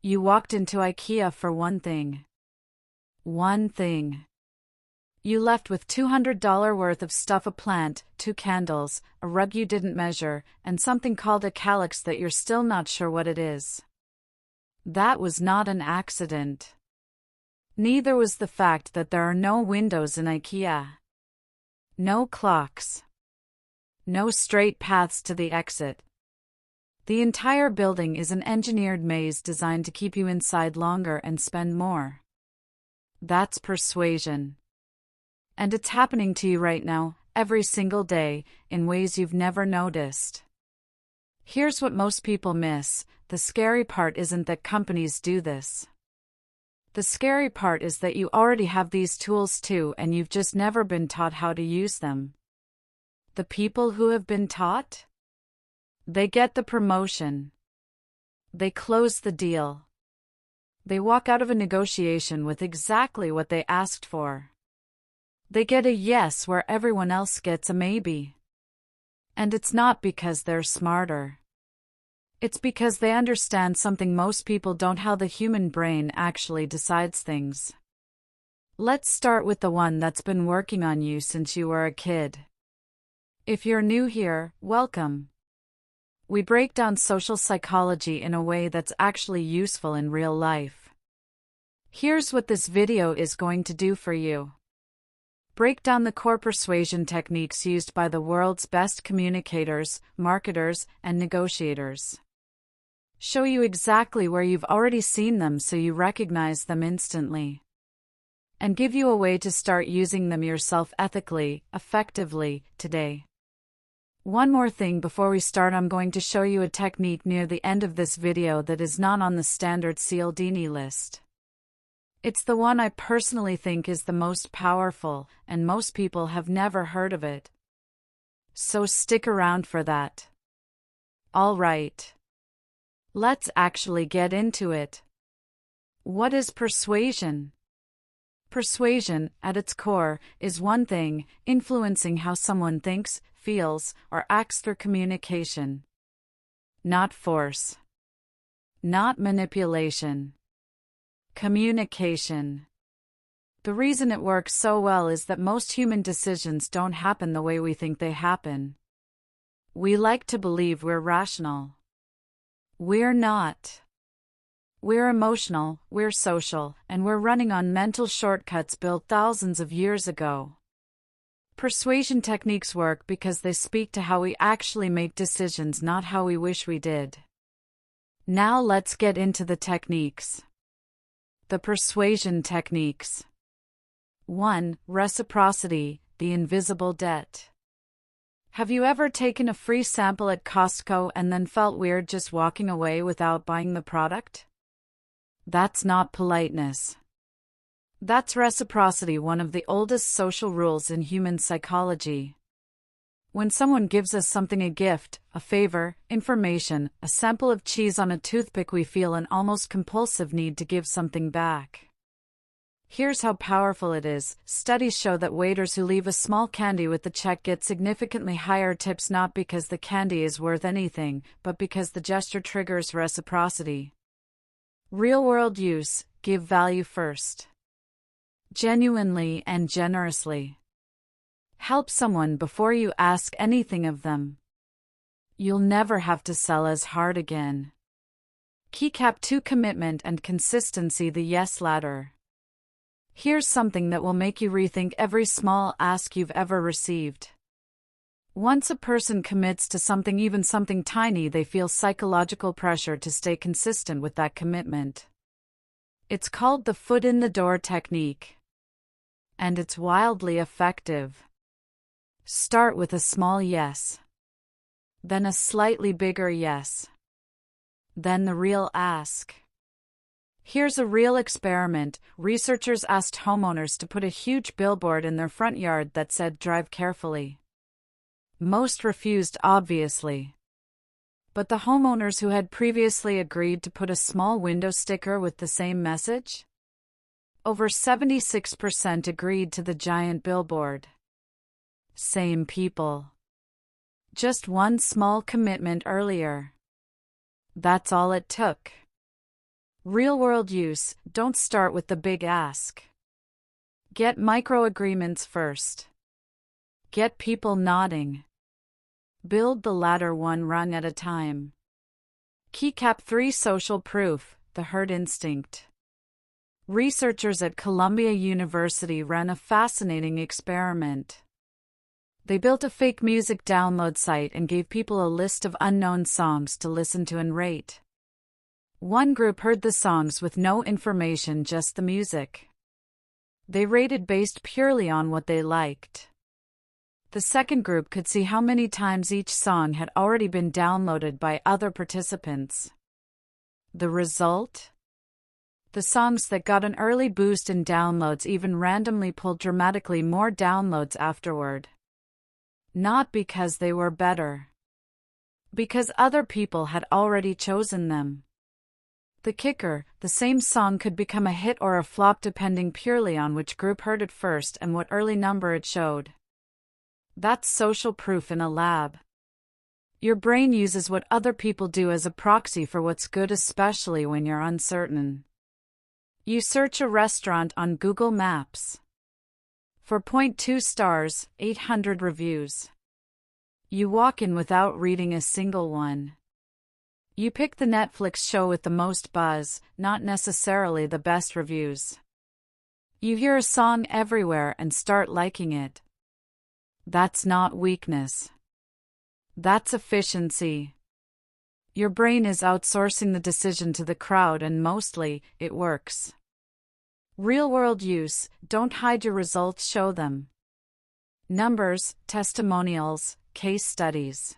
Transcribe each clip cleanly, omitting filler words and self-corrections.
You walked into IKEA for one thing. One thing. You left with $200 worth of stuff: a plant, 2 candles, a rug you didn't measure, and something called a calyx that you're still not sure what it is. That was not an accident. Neither was the fact that there are no windows in IKEA. No clocks. No straight paths to the exit. The entire building is an engineered maze designed to keep you inside longer and spend more. That's persuasion. And it's happening to you right now, every single day, in ways you've never noticed. Here's what most people miss: the scary part isn't that companies do this. The scary part is that you already have these tools too, and you've just never been taught how to use them. The people who have been taught? They get the promotion. They close the deal. They walk out of a negotiation with exactly what they asked for. They get a yes where everyone else gets a maybe. And it's not because they're smarter. It's because they understand something most people don't: how the human brain actually decides things. Let's start with the one that's been working on you since you were a kid. If you're new here, welcome. We break down social psychology in a way that's actually useful in real life. Here's what this video is going to do for you. Break down the core persuasion techniques used by the world's best communicators, marketers, and negotiators. Show you exactly where you've already seen them so you recognize them instantly. And give you a way to start using them yourself ethically, effectively, today. One more thing before we start: I'm going to show you a technique near the end of this video that is not on the standard Cialdini list. It's the one I personally think is the most powerful, and most people have never heard of it. So stick around for that. All right. Let's actually get into it. What is persuasion? Persuasion, at its core, is one thing: influencing how someone thinks, feels, or acts through communication. Not force. Not manipulation. Communication. The reason it works so well is that most human decisions don't happen the way we think they happen. We like to believe we're rational. We're not. We're emotional, we're social, and we're running on mental shortcuts built thousands of years ago. Persuasion techniques work because they speak to how we actually make decisions, not how we wish we did. Now let's get into the techniques. The persuasion techniques. 1. Reciprocity, the invisible debt. Have you ever taken a free sample at Costco and then felt weird just walking away without buying the product? That's not politeness. That's reciprocity, one of the oldest social rules in human psychology. When someone gives us something: a gift, a favor, information, a sample of cheese on a toothpick, we feel an almost compulsive need to give something back. Here's how powerful it is. Studies show that waiters who leave a small candy with the check get significantly higher tips, not because the candy is worth anything, but because the gesture triggers reciprocity. Real-world use: give value first. Genuinely and generously. Help someone before you ask anything of them. You'll never have to sell as hard again. Keycap 2. Commitment and consistency, the yes ladder. Here's something that will make you rethink every small ask you've ever received. Once a person commits to something, even something tiny, they feel psychological pressure to stay consistent with that commitment. It's called the foot in the door technique. And it's wildly effective. Start with a small yes. Then a slightly bigger yes. Then the real ask. Here's a real experiment. Researchers asked homeowners to put a huge billboard in their front yard that said, "Drive carefully." Most refused, obviously. But the homeowners who had previously agreed to put a small window sticker with the same message? Over 76% agreed to the giant billboard. Same people. Just one small commitment earlier. That's all it took. Real-world use, don't start with the big ask. Get micro-agreements first. Get people nodding. Build the ladder one rung at a time. Keycap 3 Social proof, the herd instinct. Researchers at Columbia University ran a fascinating experiment. They built a fake music download site and gave people a list of unknown songs to listen to and rate. One group heard the songs with no information, just the music. They rated based purely on what they liked. The second group could see how many times each song had already been downloaded by other participants. The result? The songs that got an early boost in downloads even randomly pulled dramatically more downloads afterward. Not because they were better. Because other people had already chosen them. The kicker, the same song could become a hit or a flop depending purely on which group heard it first and what early number it showed. That's social proof in a lab. Your brain uses what other people do as a proxy for what's good, especially when you're uncertain. You search a restaurant on Google Maps. For 0.2 stars, 800 reviews. You walk in without reading a single one. You pick the Netflix show with the most buzz, not necessarily the best reviews. You hear a song everywhere and start liking it. That's not weakness. That's efficiency. Your brain is outsourcing the decision to the crowd, and mostly, it works. Real-world use, don't hide your results, show them. Numbers, testimonials, case studies.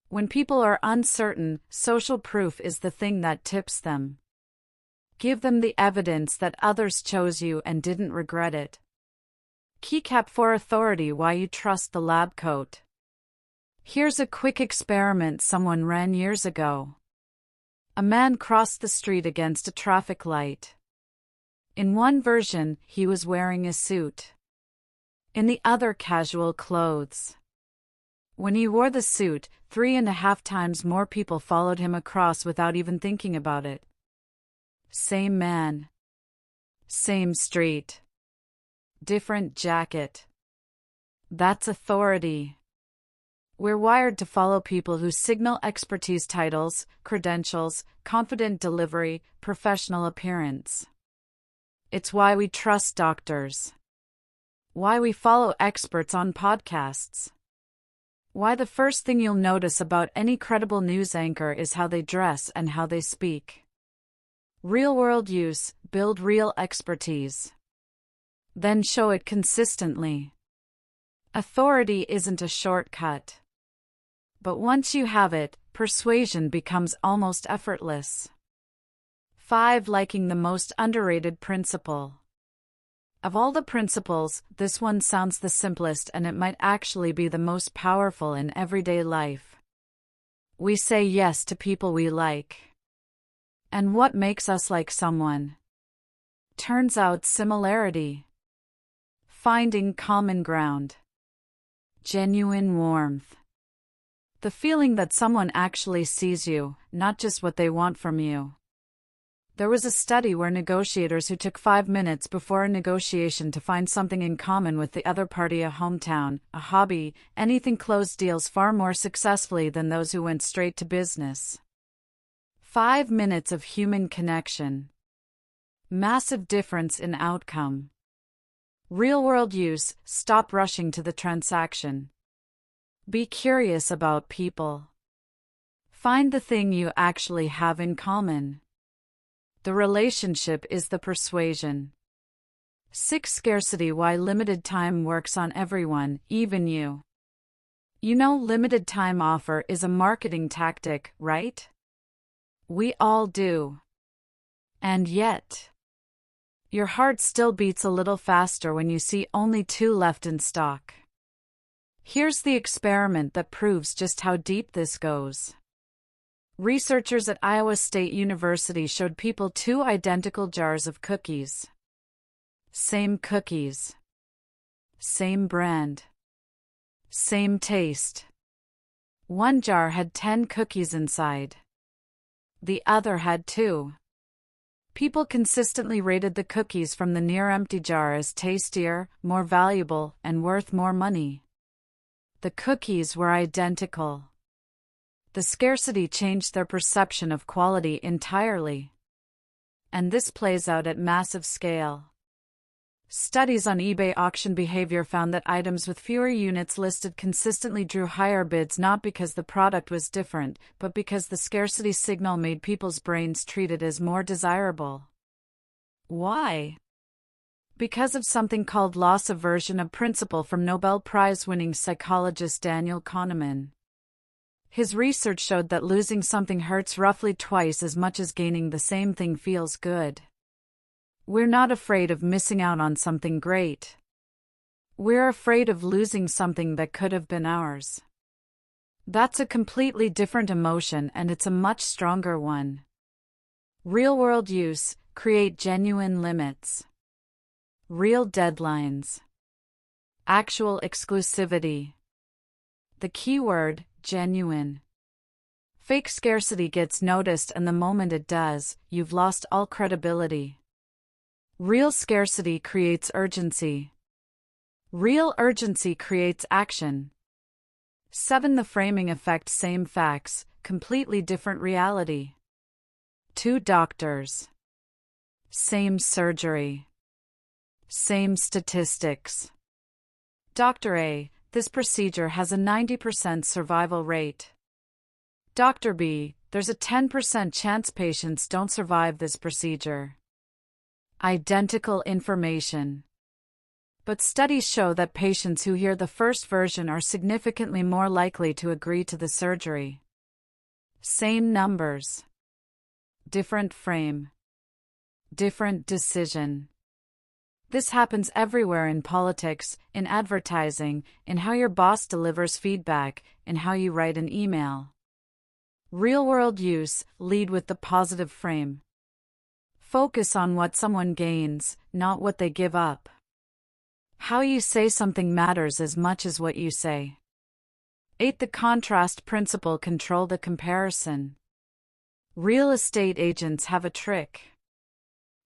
When people are uncertain, social proof is the thing that tips them. Give them the evidence that others chose you and didn't regret it. Keycap 4 Authority, why you trust the lab coat. Here's a quick experiment someone ran years ago. A man crossed the street against a traffic light. In one version, he was wearing a suit. In the other, casual clothes. When he wore the suit, 3.5 times more people followed him across without even thinking about it. Same man. Same street. Different jacket. That's authority. We're wired to follow people who signal expertise, titles, credentials, confident delivery, professional appearance. It's why we trust doctors. Why we follow experts on podcasts. Why the first thing you'll notice about any credible news anchor is how they dress and how they speak. Real-world use, build real expertise. Then show it consistently. Authority isn't a shortcut. But once you have it, persuasion becomes almost effortless. 5. Liking the most underrated principle. Of all the principles, this one sounds the simplest, and it might actually be the most powerful in everyday life. We say yes to people we like. And what makes us like someone? Turns out similarity. Finding common ground. Genuine warmth. The feeling that someone actually sees you, not just what they want from you. There was a study where negotiators who took 5 minutes before a negotiation to find something in common with the other party, a hometown, a hobby, anything, closed deals far more successfully than those who went straight to business. 5 minutes of human connection. Massive difference in outcome. Real-world use, stop rushing to the transaction. Be curious about people. Find the thing you actually have in common. The relationship is the persuasion. 6. Scarcity, why limited time works on everyone, even you. You know, limited time offer is a marketing tactic, right? We all do. And yet, your heart still beats a little faster when you see only 2 left in stock. Here's the experiment that proves just how deep this goes. Researchers at Iowa State University showed people 2 identical jars of cookies. Same cookies. Same brand. Same taste. One jar had 10 cookies inside. The other had 2. People consistently rated the cookies from the near-empty jar as tastier, more valuable, and worth more money. The cookies were identical. The scarcity changed their perception of quality entirely. And this plays out at massive scale. Studies on eBay auction behavior found that items with fewer units listed consistently drew higher bids, not because the product was different, but because the scarcity signal made people's brains treat it as more desirable. Why? Because of something called loss aversion, a principle from Nobel Prize-winning psychologist Daniel Kahneman. His research showed that losing something hurts roughly twice as much as gaining the same thing feels good. We're not afraid of missing out on something great. We're afraid of losing something that could have been ours. That's a completely different emotion, and it's a much stronger one. Real-world use: create genuine limits. Real deadlines. Actual exclusivity. The key word: genuine. Fake scarcity gets noticed, and the moment it does, you've lost all credibility. Real scarcity creates urgency. Real urgency creates action. 7. The framing effect: same facts, completely different reality. 2 doctors. Same surgery. Same statistics. Dr. A: this procedure has a 90% survival rate. Dr. B: there's a 10% chance patients don't survive this procedure. Identical information. But studies show that patients who hear the first version are significantly more likely to agree to the surgery. Same numbers. Different frame. Different decision. This happens everywhere: in politics, in advertising, in how your boss delivers feedback, in how you write an email. Real-world use: lead with the positive frame. Focus on what someone gains, not what they give up. How you say something matters as much as what you say. 8. The contrast principle: control the comparison. Real estate agents have a trick.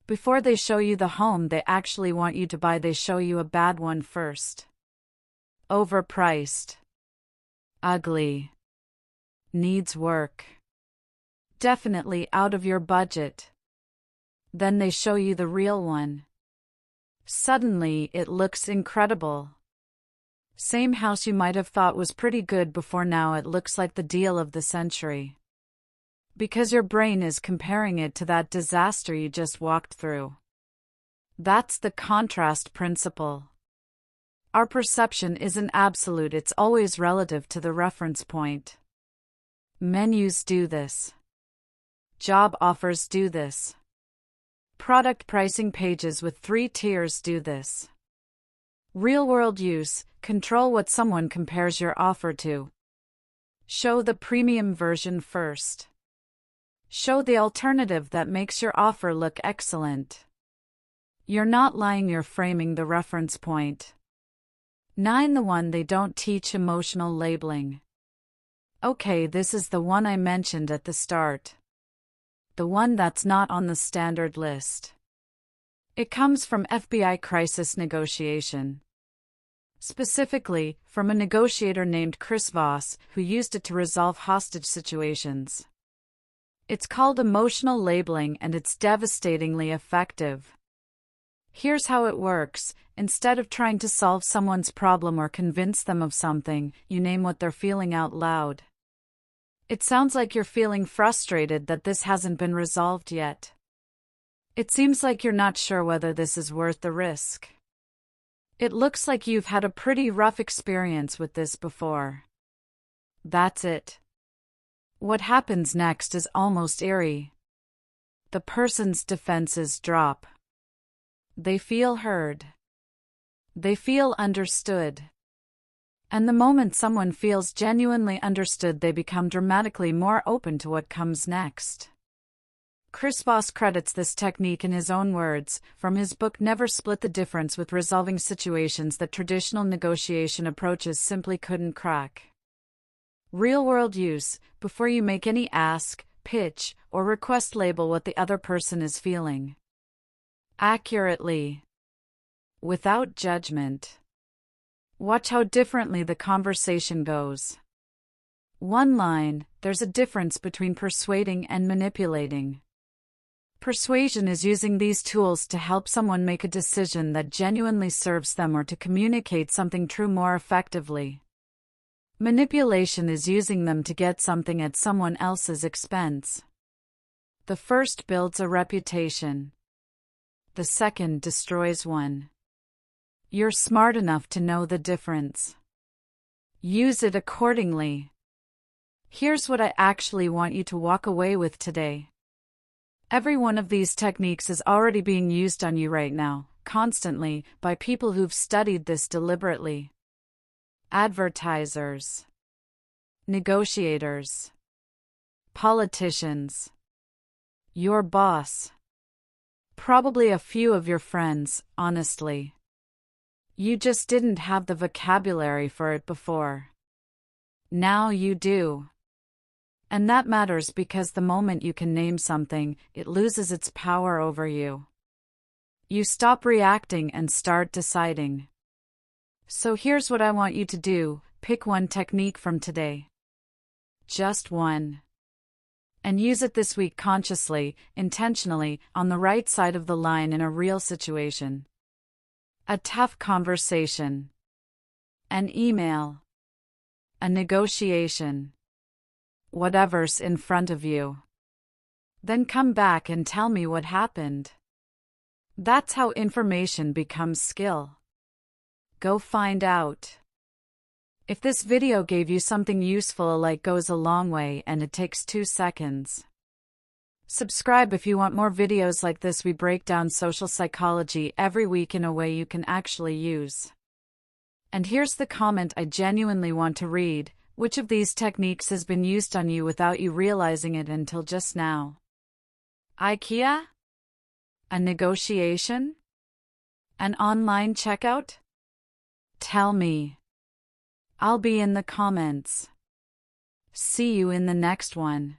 Before they show you the home they actually want you to buy, they show you a bad one first. Overpriced. Ugly. Needs work. Definitely out of your budget. Then they show you the real one. Suddenly, it looks incredible. Same house you might have thought was pretty good before, now it looks like the deal of the century. Because your brain is comparing it to that disaster you just walked through. That's the contrast principle. Our perception isn't absolute, it's always relative to the reference point. Menus do this. Job offers do this. Product pricing pages with 3 tiers do this. Real-world use: control what someone compares your offer to. Show the premium version first. Show the alternative that makes your offer look excellent. You're not lying, you're framing the reference point. 9. The one they don't teach: emotional labeling. Okay, this is the one I mentioned at the start. The one that's not on the standard list. It comes from FBI crisis negotiation. Specifically, from a negotiator named Chris Voss, who used it to resolve hostage situations. It's called emotional labeling, and it's devastatingly effective. Here's how it works: instead of trying to solve someone's problem or convince them of something, you name what they're feeling out loud. It sounds like you're feeling frustrated that this hasn't been resolved yet. It seems like you're not sure whether this is worth the risk. It looks like you've had a pretty rough experience with this before. That's it. What happens next is almost eerie. The person's defenses drop. They feel heard. They feel understood. And the moment someone feels genuinely understood, they become dramatically more open to what comes next. Chris Voss credits this technique in his own words, from his book Never Split the Difference, with resolving situations that traditional negotiation approaches simply couldn't crack. Real-world use: before you make any ask, pitch, or request label what the other person is feeling. Accurately. Without judgment. Watch how differently the conversation goes. One line, there's a difference between persuading and manipulating. Persuasion is using these tools to help someone make a decision that genuinely serves them or to communicate something true more effectively. Manipulation is using them to get something at someone else's expense. The first builds a reputation. The second destroys one. You're smart enough to know the difference. Use it accordingly. Here's what I actually want you to walk away with today. Every one of these techniques is already being used on you right now, constantly, by people who've studied this deliberately. Advertisers. Negotiators. Politicians. Your boss. Probably a few of your friends, honestly. You just didn't have the vocabulary for it before. Now you do. And that matters because the moment you can name something, it loses its power over you. You stop reacting and start deciding. So here's what I want you to do: pick one technique from today. Just one. And use it this week consciously, intentionally, on the right side of the line in a real situation. A tough conversation. An email. A negotiation. Whatever's in front of you. Then come back and tell me what happened. That's how information becomes skill. Go find out. If this video gave you something useful, a like goes a long way and it takes 2 seconds. Subscribe if you want more videos like this. We break down social psychology every week in a way you can actually use. And here's the comment I genuinely want to read. Which of these techniques has been used on you without you realizing it until just now? IKEA? A negotiation? An online checkout? Tell me. I'll be in the comments. See you in the next one.